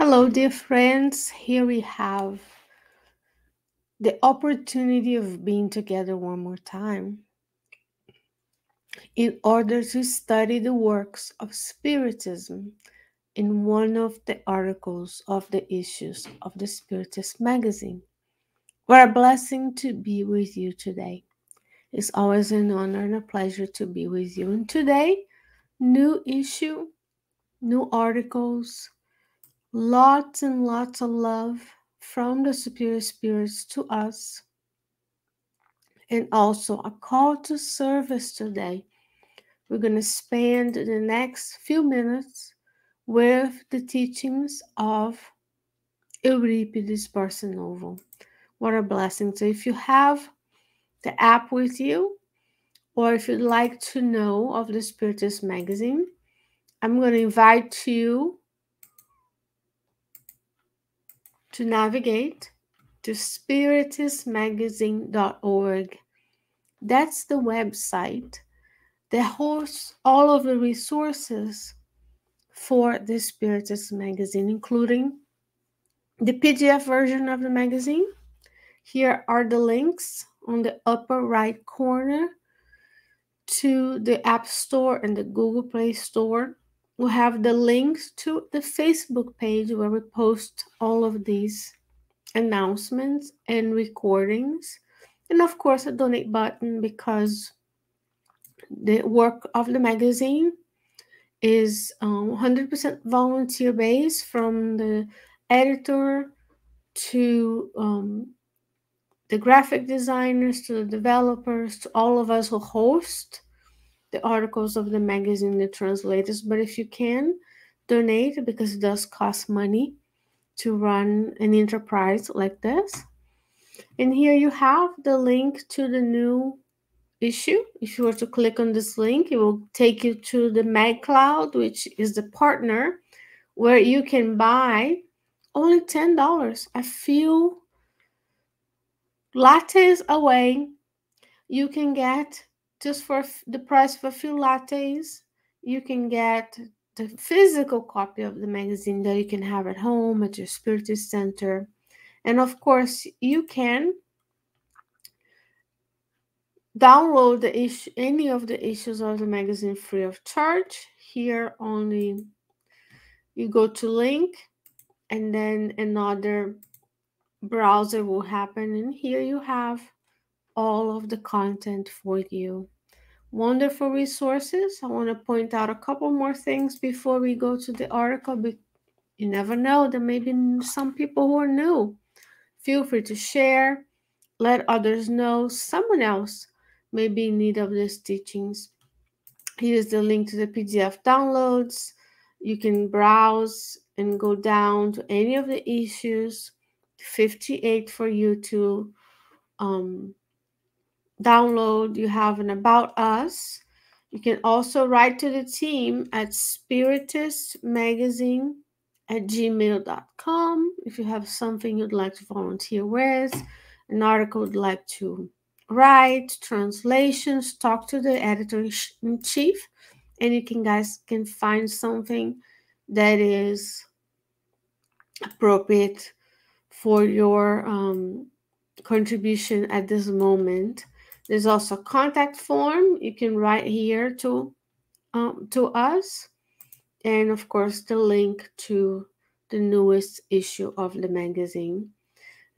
Hello, dear friends. Here we have the opportunity of being together one more time in order to study the works of Spiritism in one of the articles of the issues of the Spiritist magazine. What a blessing to be with you today. It's always an honor and a pleasure to be with you. And today, new issue, new articles, lots and lots of love from the superior spirits to us, and also a call to service today. We're going to spend the next few minutes with the teachings of Euripedes Barsanulfo. What a blessing. So if you have the app with you, or if you'd like to know of the Spiritist magazine, I'm going to invite you to navigate to spiritistmagazine.org. That's the website that hosts all of the resources for the Spiritist magazine, including the PDF version of the magazine. Here are the links on the upper right corner to the App Store and the Google Play Store. We'll have the links to the Facebook page where we post all of these announcements and recordings. And of course, a donate button, because the work of the magazine is 100% volunteer based, from the editor to the graphic designers to the developers to all of us who host the articles of the magazine, the translators. But if you can donate, because it does cost money to run an enterprise like this. And here you have the link to the new issue. If you were to click on this link, it will take you to the MagCloud, which is the partner, where you can buy only $10, a few lattes away. You can get, just for the price of a few lattes, you can get the physical copy of the magazine that you can have at home, at your Spiritist center. And of course, you can download the issue, any of the issues of the magazine, free of charge. Here only you go to link, and then another browser will happen, and here you have all of the content for you. Wonderful resources. I want to point out a couple more things before we go to the article. You never know, there may be some people who are new. Feel free to share, let others know someone else may be in need of these teachings. Here's the link to the PDF downloads. You can browse and go down to any of the issues, 58 for you to download. You have an About Us. You can also write to the team at spiritistmagazine@gmail.com if you have something you'd like to volunteer with, an article you'd like to write, translations, talk to the editor-in-chief, and you guys can find something that is appropriate for your contribution at this moment. There's also a contact form you can write here to us, and of course the link to the newest issue of the magazine.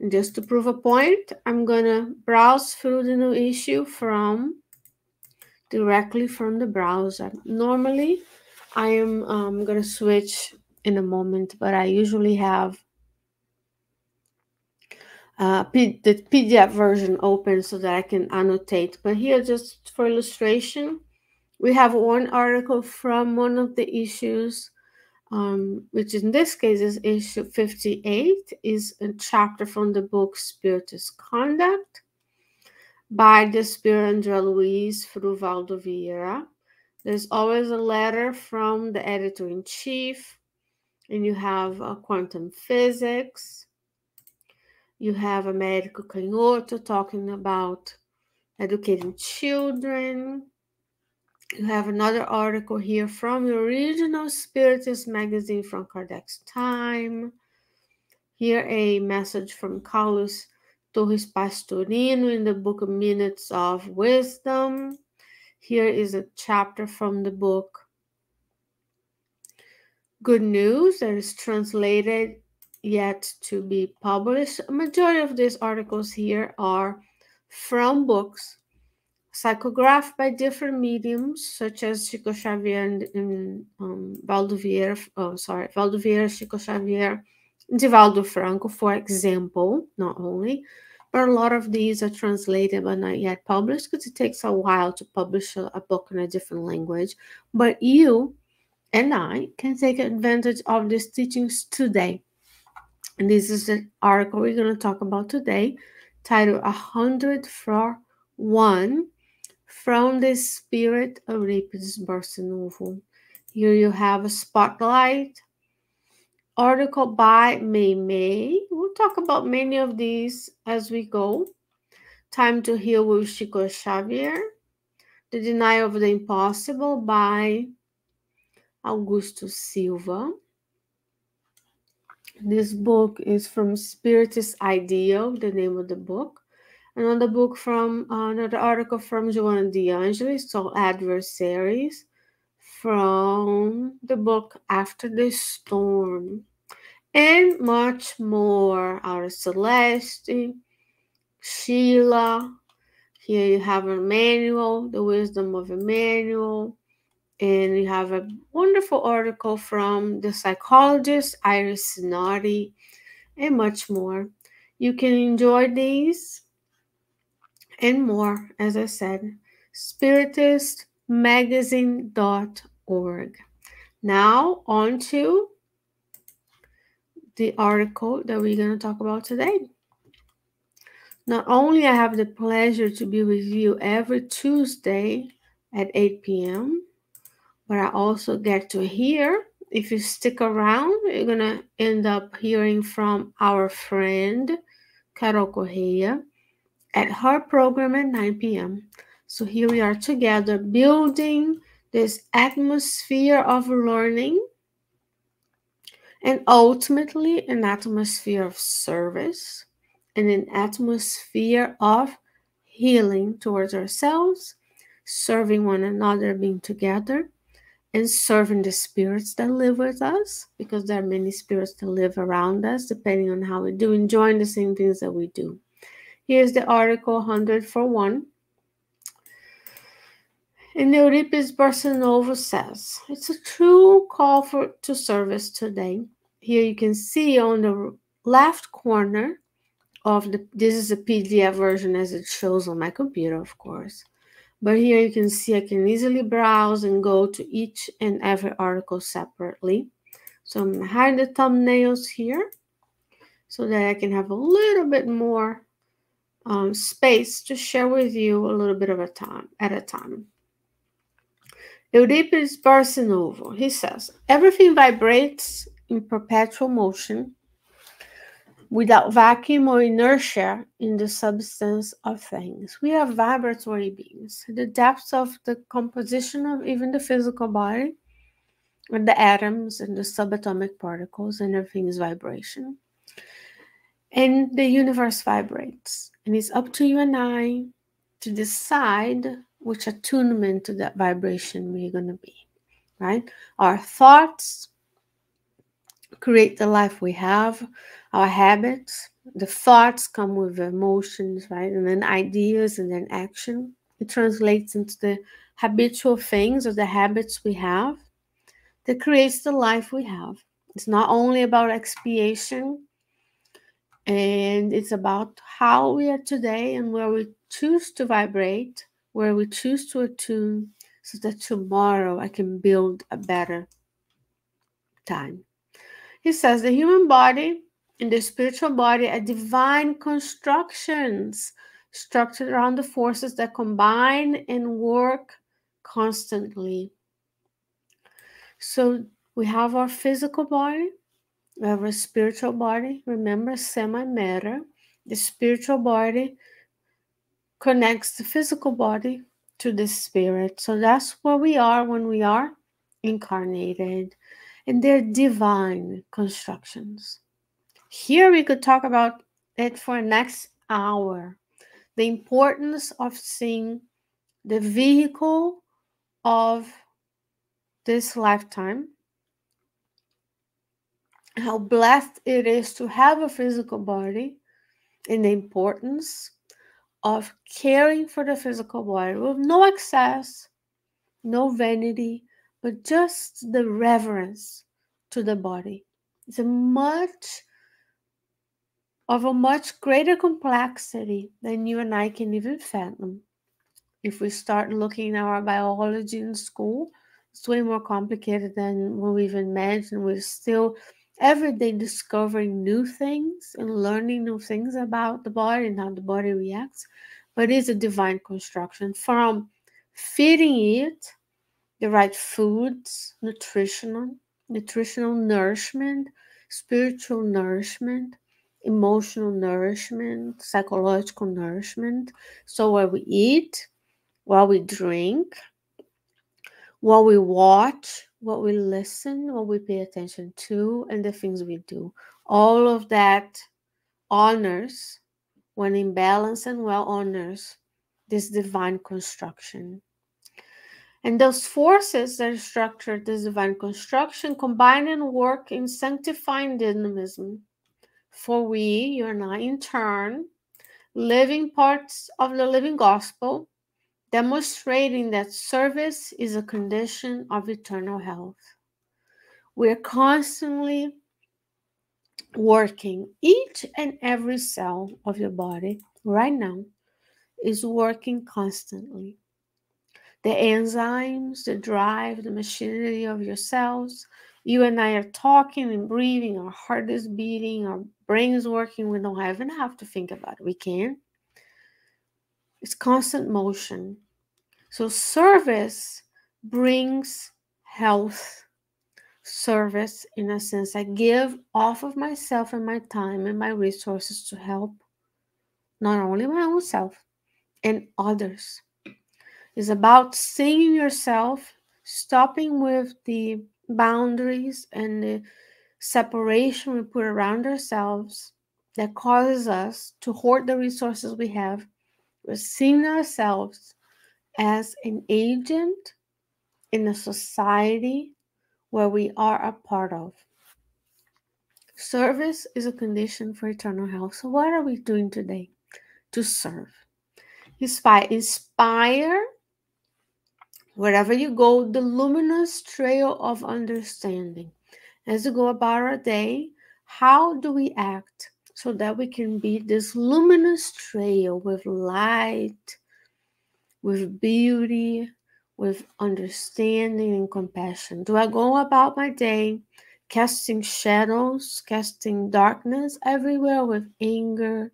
And just to prove a point, I'm gonna browse through the new issue directly from the browser. Normally, I am gonna switch in a moment, but I usually have the PDF version open so that I can annotate. But here, just for illustration, we have one article from one of the issues, which in this case is issue 58, is a chapter from the book Spiritist Conduct by the Spirit André Luiz Fruvaldo Vieira. There's always a letter from the editor-in-chief, and you have quantum physics. You have Américo Canhoto talking about educating children. You have another article here from the original Spiritist magazine from Kardec's time. Here a message from Carlos Torres Pastorino in the book Minutes of Wisdom. Here is a chapter from the book Good News that is translated yet to be published. A majority of these articles here are from books psychographed by different mediums, such as Chico Xavier and Valdo Vieira, Chico Xavier, and Divaldo Franco, for example, not only, but a lot of these are translated but not yet published because it takes a while to publish a book in a different language. But you and I can take advantage of these teachings today. And this is the article we're going to talk about today, titled 100 for 1, from the Spirit of Euripedes Barsanulfo. Here you have a spotlight article by May. We'll talk about many of these as we go. Time to Heal with Chico Xavier. The Denial of the Impossible by Augusto Silva. This book is from Spiritist Ideal, the name of the book. Another book from another article from Joanna De Angelis, called Adversaries, from the book After the Storm, and much more. Our Celeste, Sheila. Here you have Emmanuel, The Wisdom of Emmanuel, and you have a wonderful article from the psychologist Iris Sinotti, and much more. You can enjoy these and more, as I said, spiritistmagazine.org. Now, on to the article that we're going to talk about today. Not only I have the pleasure to be with you every Tuesday at 8 p.m., but I also get to hear, if you stick around, you're going to end up hearing from our friend, Carol Correa, at her program at 9 p.m. So here we are together building this atmosphere of learning and ultimately an atmosphere of service and an atmosphere of healing towards ourselves, serving one another, being together, and serving the spirits that live with us, because there are many spirits that live around us, depending on how we do, enjoying the same things that we do. Here's the article 100 for 1. And Euripedes Barsanulfo says, it's a true call to service today. Here you can see on the left corner of this is a PDF version as it shows on my computer, of course. But here you can see I can easily browse and go to each and every article separately. So I'm going to hide the thumbnails here so that I can have a little bit more space to share with you a little bit of a time at a time. Euripedes Barsanulfo, he says, everything vibrates in perpetual motion without vacuum or inertia in the substance of things. We are vibratory beings. The depths of the composition of even the physical body, and the atoms and the subatomic particles, and everything is vibration. And the universe vibrates. And it's up to you and I to decide which attunement to that vibration we're going to be, right? Our thoughts create the life we have, our habits. The thoughts come with emotions, right? And then ideas and then action. It translates into the habitual things or the habits we have that creates the life we have. It's not only about expiation, and it's about how we are today and where we choose to vibrate, where we choose to attune, so that tomorrow I can build a better time. He says the human body and the spiritual body are divine constructions structured around the forces that combine and work constantly. So we have our physical body, we have our spiritual body. Remember, semi-matter. The spiritual body connects the physical body to the spirit. So that's where we are when we are incarnated. And they're divine constructions. Here we could talk about it for next hour. The importance of seeing the vehicle of this lifetime, how blessed it is to have a physical body, and the importance of caring for the physical body with no excess, no vanity, but just the reverence to the body. It's a much greater complexity than you and I can even fathom. If we start looking at our biology in school, it's way more complicated than what we've imagined. We're still every day discovering new things and learning new things about the body and how the body reacts. But it's a divine construction from feeding it the right foods, nutritional nourishment, spiritual nourishment, emotional nourishment, psychological nourishment. So what we eat, what we drink, what we watch, what we listen, what we pay attention to, and the things we do. All of that honors, when in balance and well, honors this divine construction. And those forces that structure this divine construction combine and work in sanctifying dynamism. For we, you and I, in turn, living parts of the living gospel, demonstrating that service is a condition of eternal health. We're constantly working. Each and every cell of your body right now is working constantly. The enzymes, the drive, the machinery of your cells. You and I are talking and breathing, our heart is beating, our brain is working. We don't even have to think about it. We can. It's constant motion. So service brings health. Service, in a sense, I give off of myself and my time and my resources to help not only my own self and others. It's about seeing yourself, stopping with the boundaries and the separation we put around ourselves that causes us to hoard the resources we have. We're seeing ourselves as an agent in a society where we are a part of. Service is a condition for eternal health. So what are we doing today to serve? Inspire wherever you go, the luminous trail of understanding. As we go about our day, how do we act so that we can be this luminous trail with light, with beauty, with understanding and compassion? Do I go about my day casting shadows, casting darkness everywhere with anger,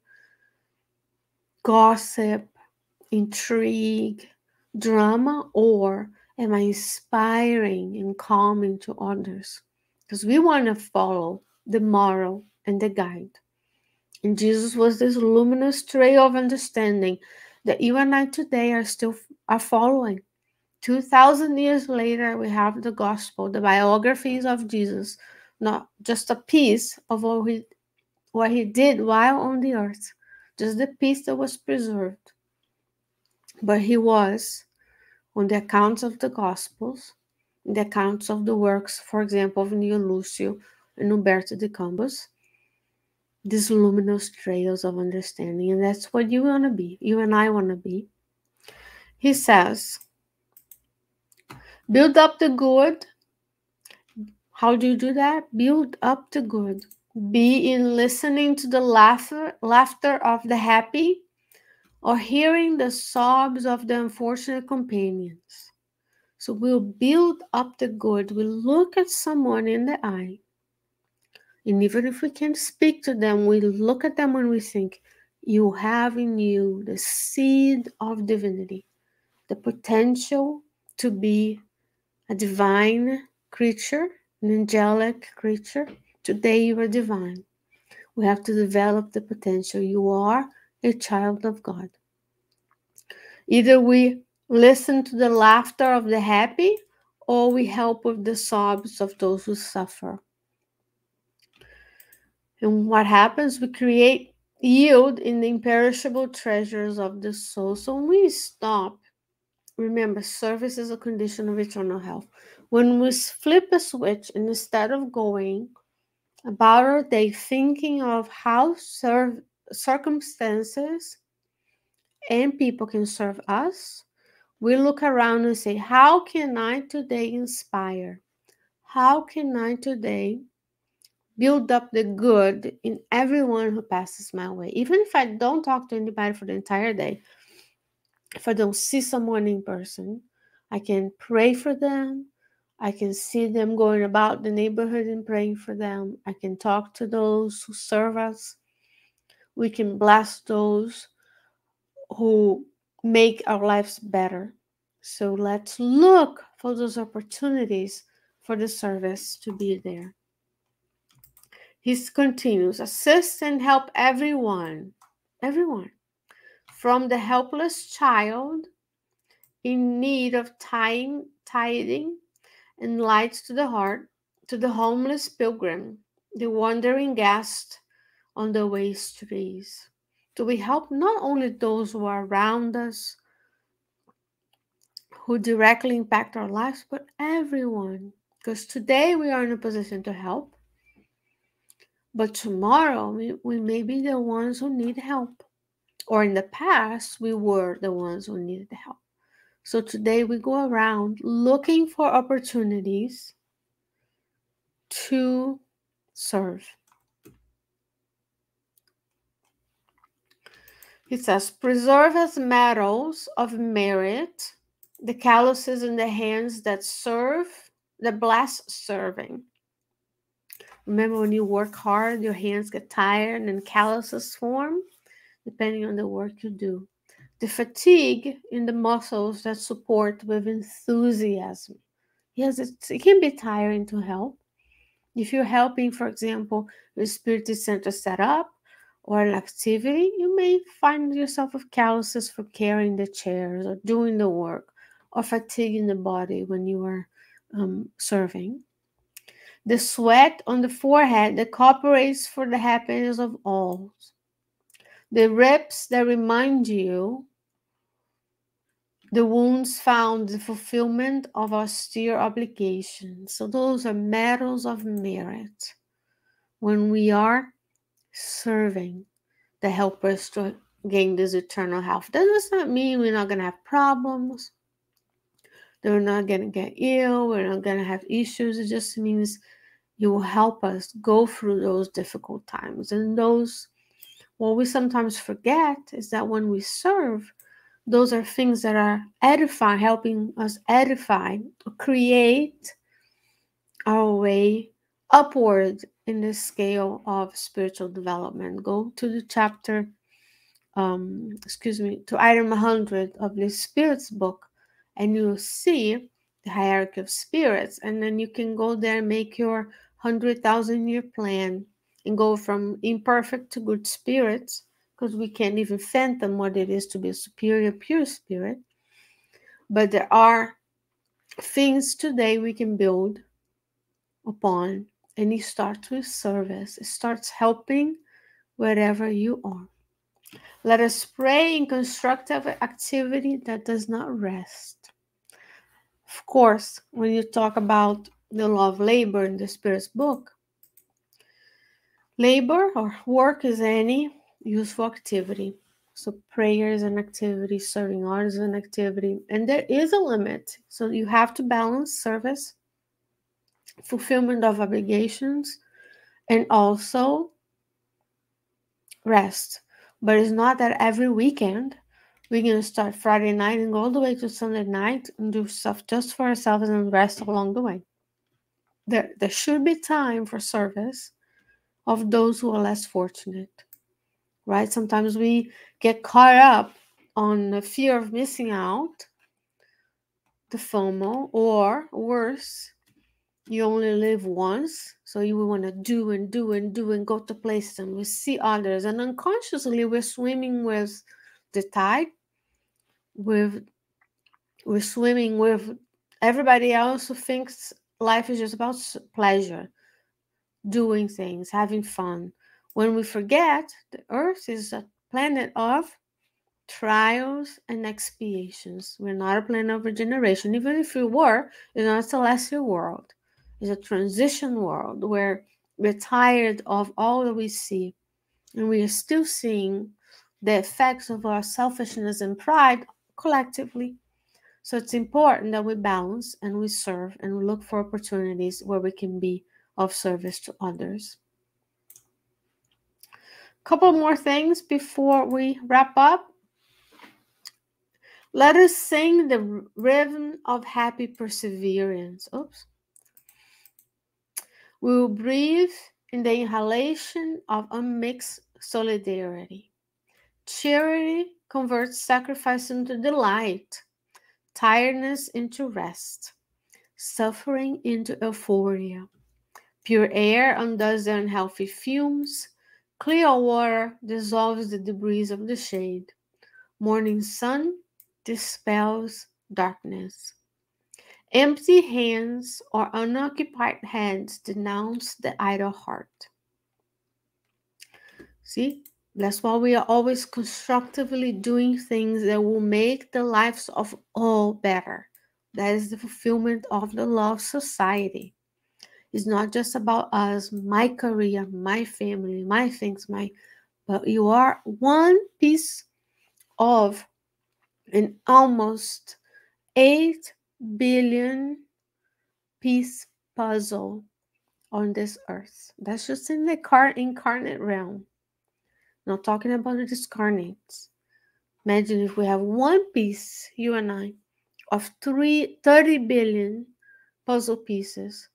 gossip, intrigue, drama, or am I inspiring and calming to others? Because we want to follow the moral and the guide. And Jesus was this luminous trail of understanding that you and I today are following. 2,000 years later, we have the gospel, the biographies of Jesus, not just a piece of what he did while on the earth, just the piece that was preserved. But he was, on the accounts of the Gospels, the accounts of the works, for example, of Neo Lucio and Umberto de Campos, these luminous trails of understanding. And that's what you want to be. You and I want to be. He says, build up the good. How do you do that? Build up the good. Be in listening to the laughter of the happy, or hearing the sobs of the unfortunate companions. So we'll build up the good. We'll look at someone in the eye. And even if we can't speak to them, we look at them and we think, you have in you the seed of divinity, the potential to be a divine creature, an angelic creature. Today you are divine. We have to develop the potential. You are a child of God. Either we listen to the laughter of the happy, or we help with the sobs of those who suffer. And what happens? We create yield in the imperishable treasures of the soul. So when we stop, remember, service is a condition of eternal health. When we flip a switch and instead of going about our day thinking of how circumstances and people can serve us, we look around and say, how can I today inspire? How can I today build up the good in everyone who passes my way? Even if I don't talk to anybody for the entire day, if I don't see someone in person, I can pray for them. I can see them going about the neighborhood and praying for them. I can talk to those who serve us. We can bless those who make our lives better. So let's look for those opportunities for the service to be there. He continues, assist and help everyone, from the helpless child in need of tithing and light to the heart, to the homeless pilgrim, the wandering guest on the waystrees. Do we help not only those who are around us, who directly impact our lives, but everyone? Because today we are in a position to help, but tomorrow we may be the ones who need help. Or in the past, we were the ones who needed help. So today we go around looking for opportunities to serve. It says, preserve as medals of merit the calluses in the hands that serve, that bless serving. Remember, when you work hard, your hands get tired and calluses form, depending on the work you do. The fatigue in the muscles that support with enthusiasm. Yes, it can be tiring to help. If you're helping, for example, a Spiritist center set up or an activity, you may find yourself with calluses for carrying the chairs or doing the work, or fatigue in the body when you are serving. The sweat on the forehead that cooperates for the happiness of all. The ribs that remind you, the wounds found, the fulfillment of austere obligations. So those are medals of merit when we are serving that help us to gain this eternal health. That does not mean we're not going to have problems, that we're not going to get ill, we're not going to have issues. It just means you will help us go through those difficult times. And those, what we sometimes forget is that when we serve, those are things that are edifying, helping us edify, create our way upward in the scale of spiritual development. Go to the chapter, to item 100 of the Spirits book, and you'll see the hierarchy of spirits. And then you can go there and make your 100,000-year plan and go from imperfect to good spirits, because we can't even fathom what it is to be a superior, pure spirit. But there are things today we can build upon, and it starts with service. It starts helping wherever you are. Let us pray in constructive activity that does not rest. Of course, when you talk about the law of labor in the Spirit's book, labor or work is any useful activity. So prayer is an activity, serving others is an activity, and there is a limit. So you have to balance service, fulfillment of obligations, and also rest. But it's not that every weekend we're going to start Friday night and go all the way to Sunday night and do stuff just for ourselves and rest along the way. There should be time for service of those who are less fortunate, right? Sometimes we get caught up on the fear of missing out, the FOMO, or worse, you only live once, so you want to do and do and do and go to places and we see others, and unconsciously we're swimming with the tide, with We're swimming with everybody else who thinks life is just about pleasure, doing things, having fun. When we forget, the earth is a planet of trials and expiations. We're not a planet of regeneration. Even if we were, it's not a celestial world. It's a transition world where we're tired of all that we see, and we are still seeing the effects of our selfishness and pride collectively. So it's important that we balance and we serve and we look for opportunities where we can be of service to others. Couple more things before we wrap up. Let us sing the rhythm of happy perseverance. Oops. We will breathe in the inhalation of unmixed solidarity. Charity converts sacrifice into delight, tiredness into rest, suffering into euphoria. Pure air undoes the unhealthy fumes. Clear water dissolves the debris of the shade. Morning sun dispels darkness. Empty hands or unoccupied hands denounce the idle heart. See, that's why we are always constructively doing things that will make the lives of all better. That is the fulfillment of the law of society. It's not just about us, my career, my family, my things, but you are one piece of an almost 8 billion piece puzzle on this earth. That's just in the incarnate realm. Not talking about the discarnates. Imagine if we have one piece, you and I, of 30 billion puzzle pieces,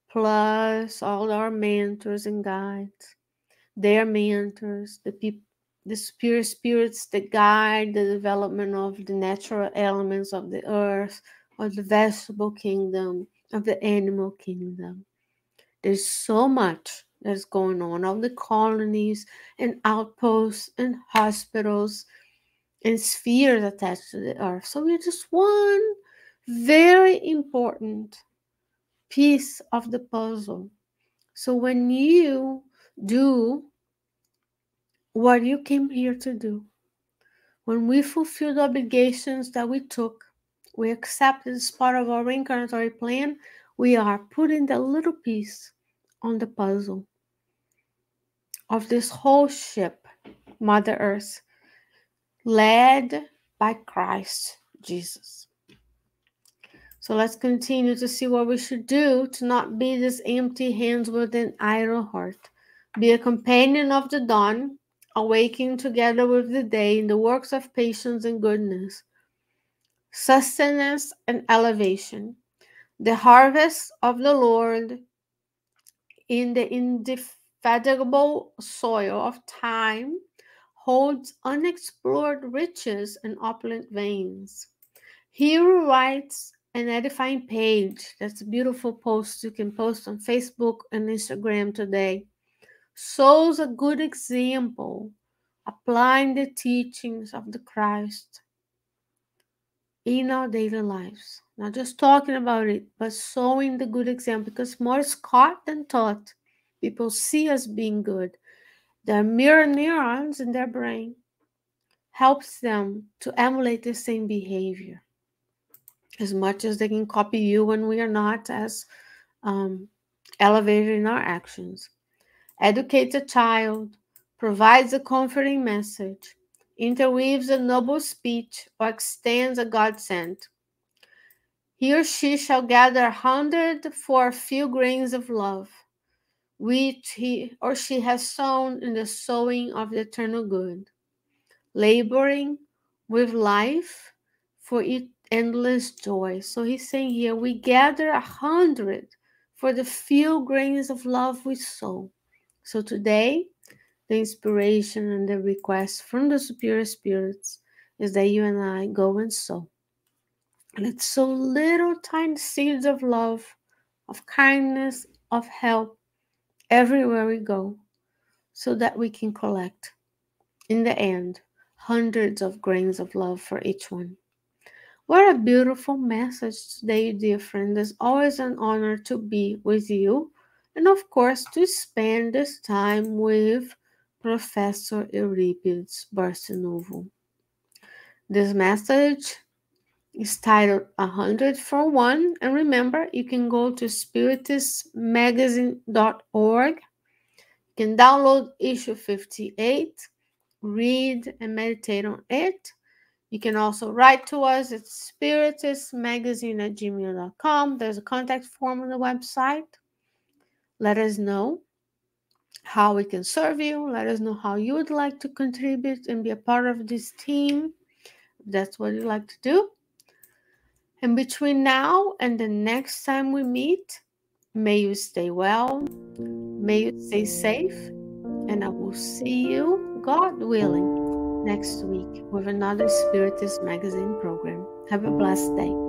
plus all our mentors and guides, their mentors, the spirits that guide the development of the natural elements of the earth, of the vegetable kingdom, of the animal kingdom. There's so much that's going on. All the colonies and outposts and hospitals and spheres attached to the earth. So we're just one very important piece of the puzzle. So when you do what you came here to do, when we fulfill the obligations that we took, we accept it as part of our reincarnatory plan, we are putting the little piece on the puzzle of this whole ship, Mother Earth, led by Christ Jesus. So let's continue to see what we should do to not be this empty hands with an idle heart. Be a companion of the dawn, awaking together with the day in the works of patience and goodness, sustenance and elevation. The harvest of the Lord in the indefatigable soil of time holds unexplored riches and opulent veins. He who writes an edifying page, that's a beautiful post you can post on Facebook and Instagram today, shows a good example, applying the teachings of the Christ in our daily lives. Not just talking about it, but showing the good example, because more is caught than taught. People see us being good. Their mirror neurons in their brain helps them to emulate the same behavior as much as they can copy you when we are not as elevated in our actions. Educates a child, provides a comforting message, interweaves a noble speech, or extends a godsend. He or she shall gather 100 for a few grains of love, which he or she has sown in the sowing of the eternal good, laboring with life for its endless joy. So he's saying here, we gather 100 for the few grains of love we sow. So today, the inspiration and the request from the superior spirits is that you and I go and sow. Let's sow little tiny seeds of love, of kindness, of help everywhere we go, so that we can collect, in the end, hundreds of grains of love for each one. What a beautiful message today, dear friend. It's always an honor to be with you and, of course, to spend this time with Professor Euripedes Barsanulfo. This message is titled 100 for One. And remember, you can go to spiritistmagazine.org. You can download issue 58, read and meditate on it. You can also write to us at spiritistmagazine@gmail.com. There's a contact form on the website. Let us know how we can serve you. Let us know how you would like to contribute and be a part of this team. If that's what you'd like to do. And between now and the next time we meet, may you stay well, may you stay safe, and I will see you, God willing, next week with another Spiritist Magazine program. Have a blessed day.